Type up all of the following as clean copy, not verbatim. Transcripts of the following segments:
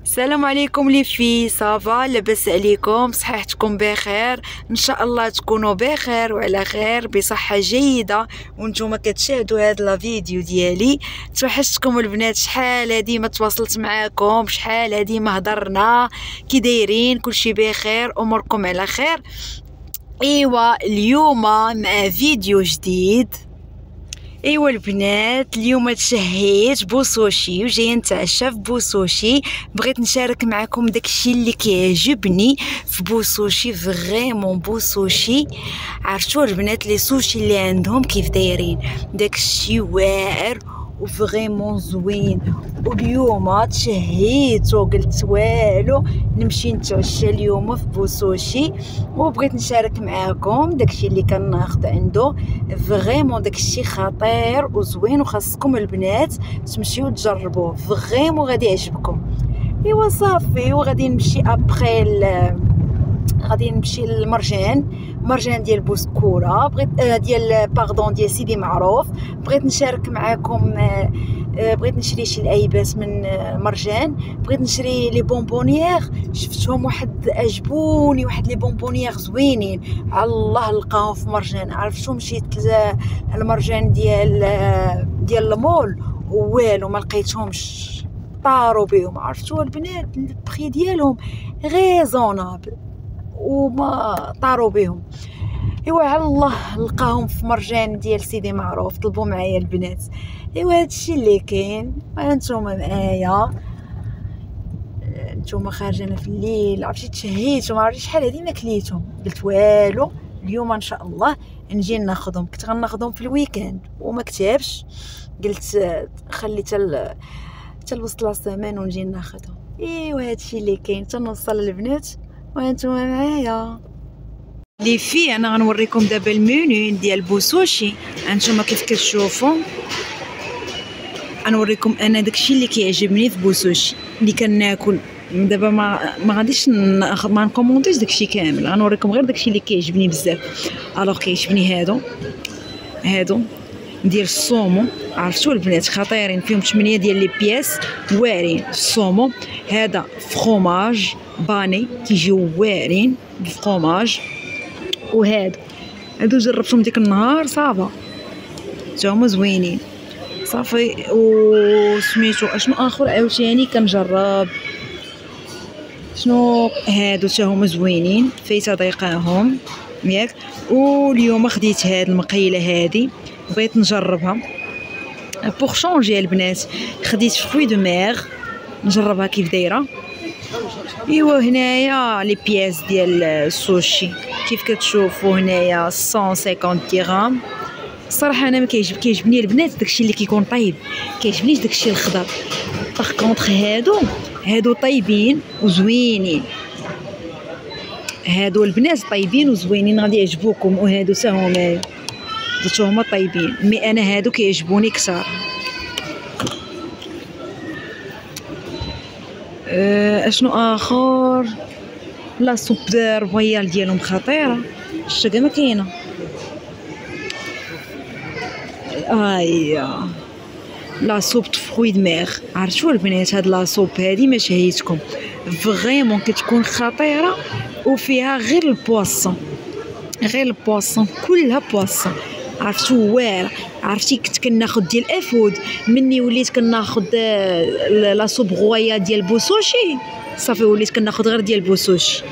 السلام عليكم لي في صافا، لاباس عليكم؟ صحتكم بخير؟ ان شاء الله تكونوا بخير وعلى خير بصحه جيده وانتم كتشاهدوا هذا الفيديو ديالي. توحشتكم البنات، شحال هادي ما تواصلت معاكم، شحال هادي ما هضرنا. كي دايرين؟ كلشي بخير؟ اموركم على خير؟ ايوا اليوم مع فيديو جديد. ايوا البنات، اليوم تشهيت بوسوشي وجايه نتعشى في بوسوشي. بغيت نشارك معكم داكشي اللي كيعجبني في بوسوشي. فريمون بوسوشي عرفتوا البنات لي سوشي اللي عندهم كيف دايرين، داكشي واعر وفريمون زوين. واليوم تشهيت وقلت والو نمشي نتعشى اليوم في بوسوشي، وبغيت نشارك معاكم داكشي اللي كناخذ عنده. فريمون داكشي خطير وزوين وخاصكم البنات تمشيو تجربوه، فريمون غادي يعجبكم. ايوا صافي، وغادي نمشي ابخي غادي نمشي للمرجان، مرجان ديال بوسكوره. بغيت ديال باردون ديال سيدي معروف. بغيت نشارك معكم. بغيت نشري شي لعيبات من مرجان. بغيت نشري لي بونبونيير، شفتهم واحد عجبوني، واحد لي بونبونيير زوينين على الله لقاهم في مرجان. عرفتوا مشيت المرجان ديال المول والو ما لقيتهمش، طاروا بهم. عرفتوا البنات البخي ديالهم ريزونابل وما طاروا بهم. ايوا على الله لقاهم في مرجان ديال سيدي معروف. طلبوا معايا البنات. ايوا هادشي اللي كاين، وانتم معايا. نتوما خارجين في الليل، عرفتي تشهيت وما عرفتي شحال هادي ما كليتهم. قلت والو اليوم ان شاء الله نجي ناخذهم. كنت غناخذهم في الويكاند وما كتبش، قلت خلي حتى لوسط لا سيمين ونجي ناخذهم. ايوا هادشي اللي كاين. تنوصل البنات وانتم معايا. لي في انا غنوريكم دابا المنيو ديال بوسوشي. هانتوما كيف كتشوفوا، غنوريكم انا داكشي اللي كيعجبني في بوسوشي اللي كناكل. دابا ما غاديش ما نكومونطيش داكشي كامل، غنوريكم غير داكشي اللي كيعجبني بزاف. الوغ كيعجبني هادو ديال الصومو. عرفتوا البنات خطيرين، فيهم 8 ديال لي بياس واعرين. الصومو هذا فخوماج باني كيجيو واعرين بالفخوماج. هادو جربتهم ديك النهار صافا، تا هما زوينين صافي. وسميتو اشنو اخر عاوتاني كنجرب شنو هادو تا هما زوينين، فايته ضيقاهم ياك. واليوم خديت هاد المقيله هادي بغيت نجربها بوغ شونجي البنات. خديت فروي دو مير نجربها كيف دايره. ايوا هنايا لي بياس ديال السوشي كيف كتشوفوا هنايا 150 درهم. الصراحه انا ما كيعجبني البنات داكشي اللي كيكون طيب، كيعجبنيش داكشي الخضر. باغ كونطخ هادو طيبين وزوينين، هادو البنات طيبين وزوينين غادي يعجبوكم. وهادو تا هما طيبين، مي انا هادو كيعجبوني كثر. اشنو اخر؟ لا سوب رويال ديالهم خطيره، الشقه ما كاينه. لا سوب فروي د مير. عرفتوا البنات هاد لا سوب هادي ما شهيتكم فريمون كتكون خطيره، وفيها غير البواسون كلها بواسون. عرفتوا واعر. عرفتي كنت كناخذ ديال افود، مني وليت كناخذ لا سوب غويا ديال بوسوشي صافي وليت كناخذ غير ديال بوسوشي.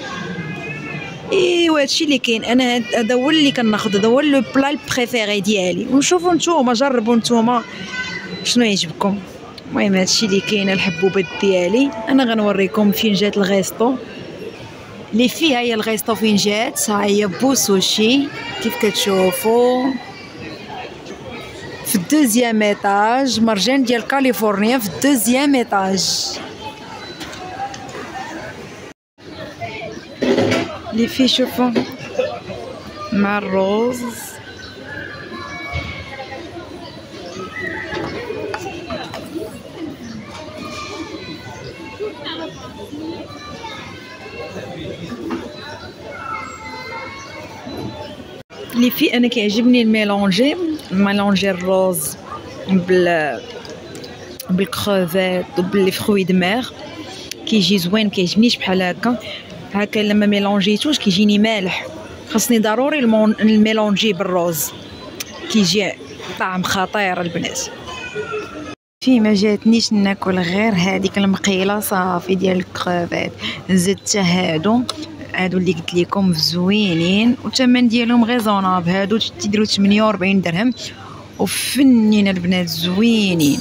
ايوا هادشي اللي كاين. انا هذا هو اللي كناخذ، هذا هو لو بلا البريفيري ديالي. ونشوفوا نتوما، جربوا نتوما شنو يعجبكم. المهم هادشي اللي كاين. الحبوبات ديالي انا غنوريكم فين جات الغيسطو اللي فيها. هي الغيسطو فين جات، ها هي بوسوشي كيف كتشوفوا في الدوزيام ايطاج. مرجان ديال كاليفورنيا في الدوزيام ايطاج. لي في شوفوا مع الروز. لي في انا كيعجبني الميلونجي الروز بالكروفيت وبالفروي د مير. كيجي زوين كيعجبنيش بحال هكا لما ميلونجيتوش كيجيني مالح. خاصني ضروري الميلونجي بالروز كيجي طعم خطير البنات. في ما جاتنيش ناكل غير هذيك المقيله صافي ديال الكروفيت. زدت هادو اللي قلت لكم زوينين والثمن ديالهم ريزونابل. هادو تيديروا 48 درهم وفنين البنات زوينين.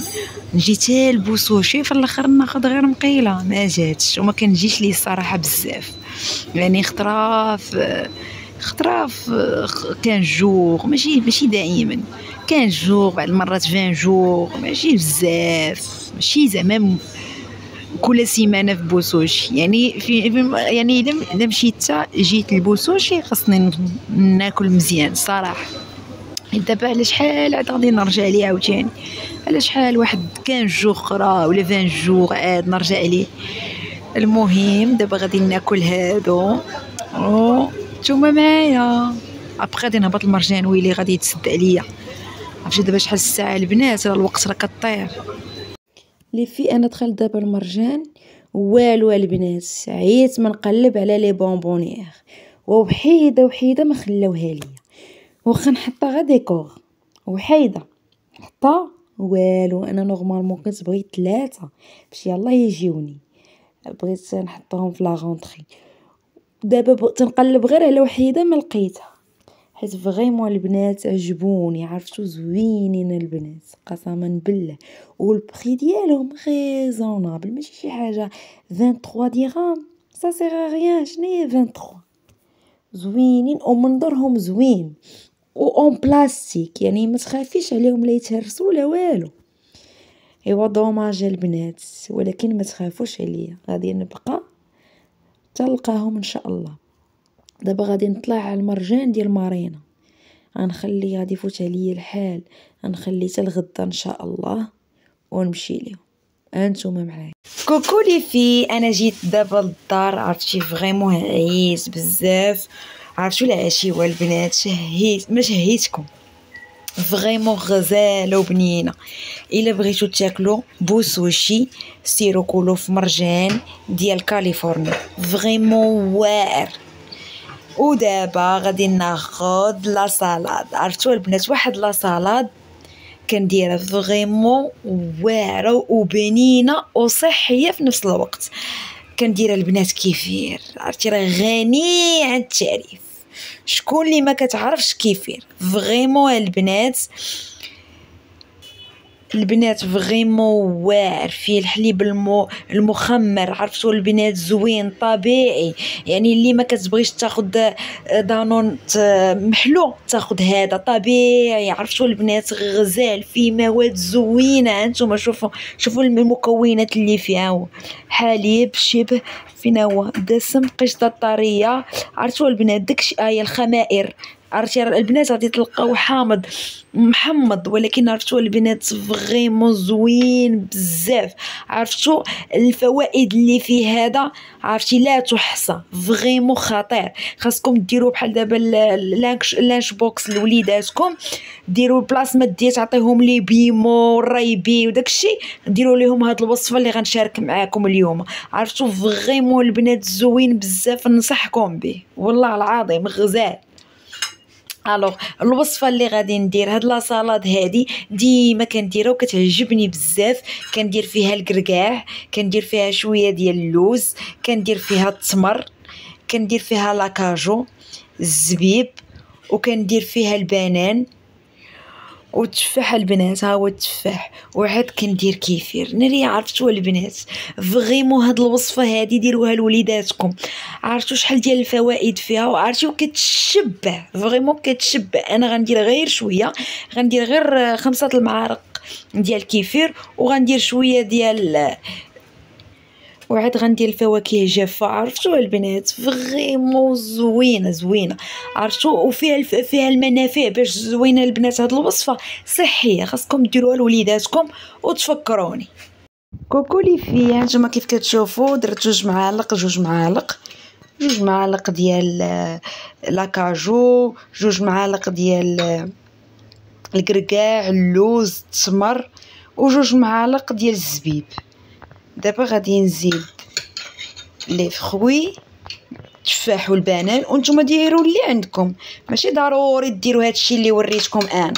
نجي حتى البوسوشي في الاخر ناخذ غير مقيله ما جاتش وما كنجيش ليه الصراحه بزاف. يعني خطراف كان جوغ ماشي دائما كان جوغ بعد المرات 20 جوغ ماشي بزاف ماشي زعما كل سيمانه في بوسوشي. يعني يعني الا مشيت جيت لبوسوشي خاصني ناكل مزيان صراحه. دابا على شحال عاد غادي نرجع ليه عاوتاني على شحال واحد كان جوغ اخرى ولا 20 جوغ عاد نرجع ليه. المهم دابا غادي ناكل هادو نتوما معايا ابخي غادي نهبط المرجان ويلي غادي يتسد عليا. عرفتي دابا شحال الساعه البنات راه الوقت راه كطير لي في. انا دخلت دابا المرجان والو البنات عييت ما نقلب على لي بونبونيير وحيده ما خلاوها ليا. واخا نحطها غير ديكور وحيده حطها والو. انا نورمالمون كنت بغيت 3 باش يلاه يجيوني بغيت نحطهم في لا غونطري. دابا تنقلب غير على وحيده ما لقيتها حيت فريمون البنات عجبوني. عرفتو زوينين البنات قسما بالله والبري ديالهم ريزونابل ماشي شي حاجه. 23 درهم سا سيغ ريان. شناهي 23 زوينين ومنظرهم زوين اون بلاستيك يعني ما تخافيش عليهم لا يتهرسوا ولا والو. ايوا دوماج البنات ولكن ما تخافوش عليا غادي نبقى تلقاهم ان شاء الله. دابا غادي نطلع على المرجان ديال مارينا غنخلي غادي يفوت عليا الحال غنخلي حتى الغدا ان شاء الله ونمشي ليهم. انتوما معايا. كوكو لي في انا جيت دابا للدار. عرفتي فريمون عييت بزاف. عرفتوا العشيوه البنات شهيت ما شهيتكم فريمون غزاله وبنينه. الا بغيتو تاكلوا بوسوشي سيروا كلوا في مرجان ديال كاليفورنيا فريمون واعر. ودابا غادي ناخذ لا سالاد. عرفتوا البنات واحد لا سالاد كنديرها فريمون واعره وبنينه وصحيه في نفس الوقت. كنديرها البنات كيفير. عرفتي راه غني عن التعريف. شكون اللي ما كتعرفش كيفير فريمون البنات فريمون واعر فيه الحليب المخمر. عرفتوا البنات زوين طبيعي. يعني اللي ما كتبغيش تاخذ دانون محلو تاخذ هذا طبيعي. عرفتوا البنات غزال فيه مواد زوينه. انتم شوفوا المكونات اللي فيها حليب شبه فينا هو دسم قشطه طريه. عرفتوا البنات داكشي الخمائر. عرفتي البنات غادي تلقاو حامض محمض ولكن عرفتوا البنات فريمون زوين بزاف. عرفتوا الفوائد اللي فيه هذا عرفتي لا تحصى فريمون خطير. خاصكم ديروا بحال دابا لانش بوكس لوليداتكم ديروا بلاص ما ديت تعطيهم لي بيمو الريبي وداكشي ديروا لهم هاد الوصفه اللي غنشارك معاكم اليوم. عرفتوا فريمون البنات زوين بزاف ننصحكم به والله العظيم غزال. الوغ الوصفه اللي غادي ندير هاد لا سالاد هادي ديما كنديرها وكتعجبني بزاف. كندير فيها الكركاع كندير فيها شويه ديال اللوز كندير فيها التمر كندير فيها لاكاجو الزبيب وكندير فيها البنان والتفاح البنات. ها هو التفاح وعاد كندير كيفير ناري. عرفتوا البنات فريمون هاد الوصفه هادي ديروها لوليداتكم. عرفتوا شحال ديال الفوائد فيها وعرفتوا كتشبع فريمون كتشبع. انا غندير غير شويه غندير غير 5 المعالق ديال الكيفير وغندير شويه ديال وعاد غندير الفواكه جافه. عرفتوا البنات فريمون زوينه. عرفتوا وفيها المنافع باش زوينه البنات. هاد الوصفه صحيه خاصكم ديروها لوليداتكم وتفكروني. كوكو لي في نتوما كيف كتشوفوا درت 2 معالق ديال لاكاجو 2 معالق ديال الكركاع اللوز التمر و2 معالق ديال الزبيب. دابا غادي نزيد لي فخوي التفاح والبنان، وانتم ديروا اللي عندكم، ماشي ضروري ديروا هادشي اللي وريتكم انا.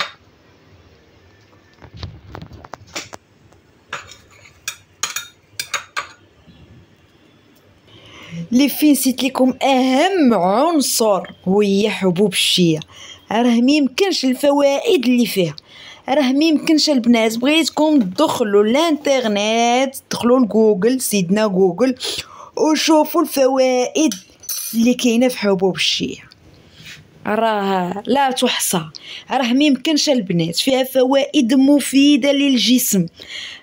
اللي فين نسيت لكم اهم عنصر هي حبوب الشيا. راه ميمكنش الفوائد اللي فيها، راه ميمكنش البنات. بغيتكم تدخلوا الانترنت، دخلوا لجوجل، سيدنا جوجل، وشوفوا الفوائد اللي كاينه في حبوب الشيا، راه لا تحصى. راه ميمكنش البنات، فيها فوائد مفيده للجسم.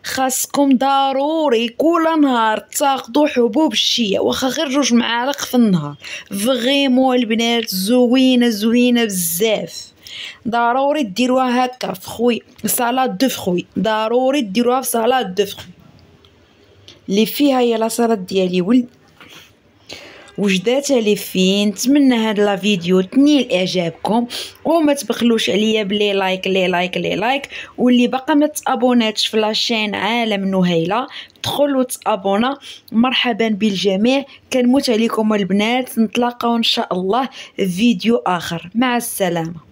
خاصكم ضروري كل نهار تاخذوا حبوب الشيا، واخا غير 2 معالق في النهار. فريمون البنات زوينه بزاف. ضروري ديروها هكا في خوي سالاد دو فخوي، ضروري ديروها في سالاد دو فخوي اللي فيها هي لا سالاد ديالي وجداتها لي فين. نتمنى هاد لا فيديو تنيل اعجابكم، وما تبخلوش عليا بلي لايك، واللي باقا ما تابوناتش في لاشين عالم نهيله دخل وتابونا. مرحبا بالجميع، كنموت عليكم البنات. نتلاقاو ان شاء الله في فيديو اخر، مع السلامه.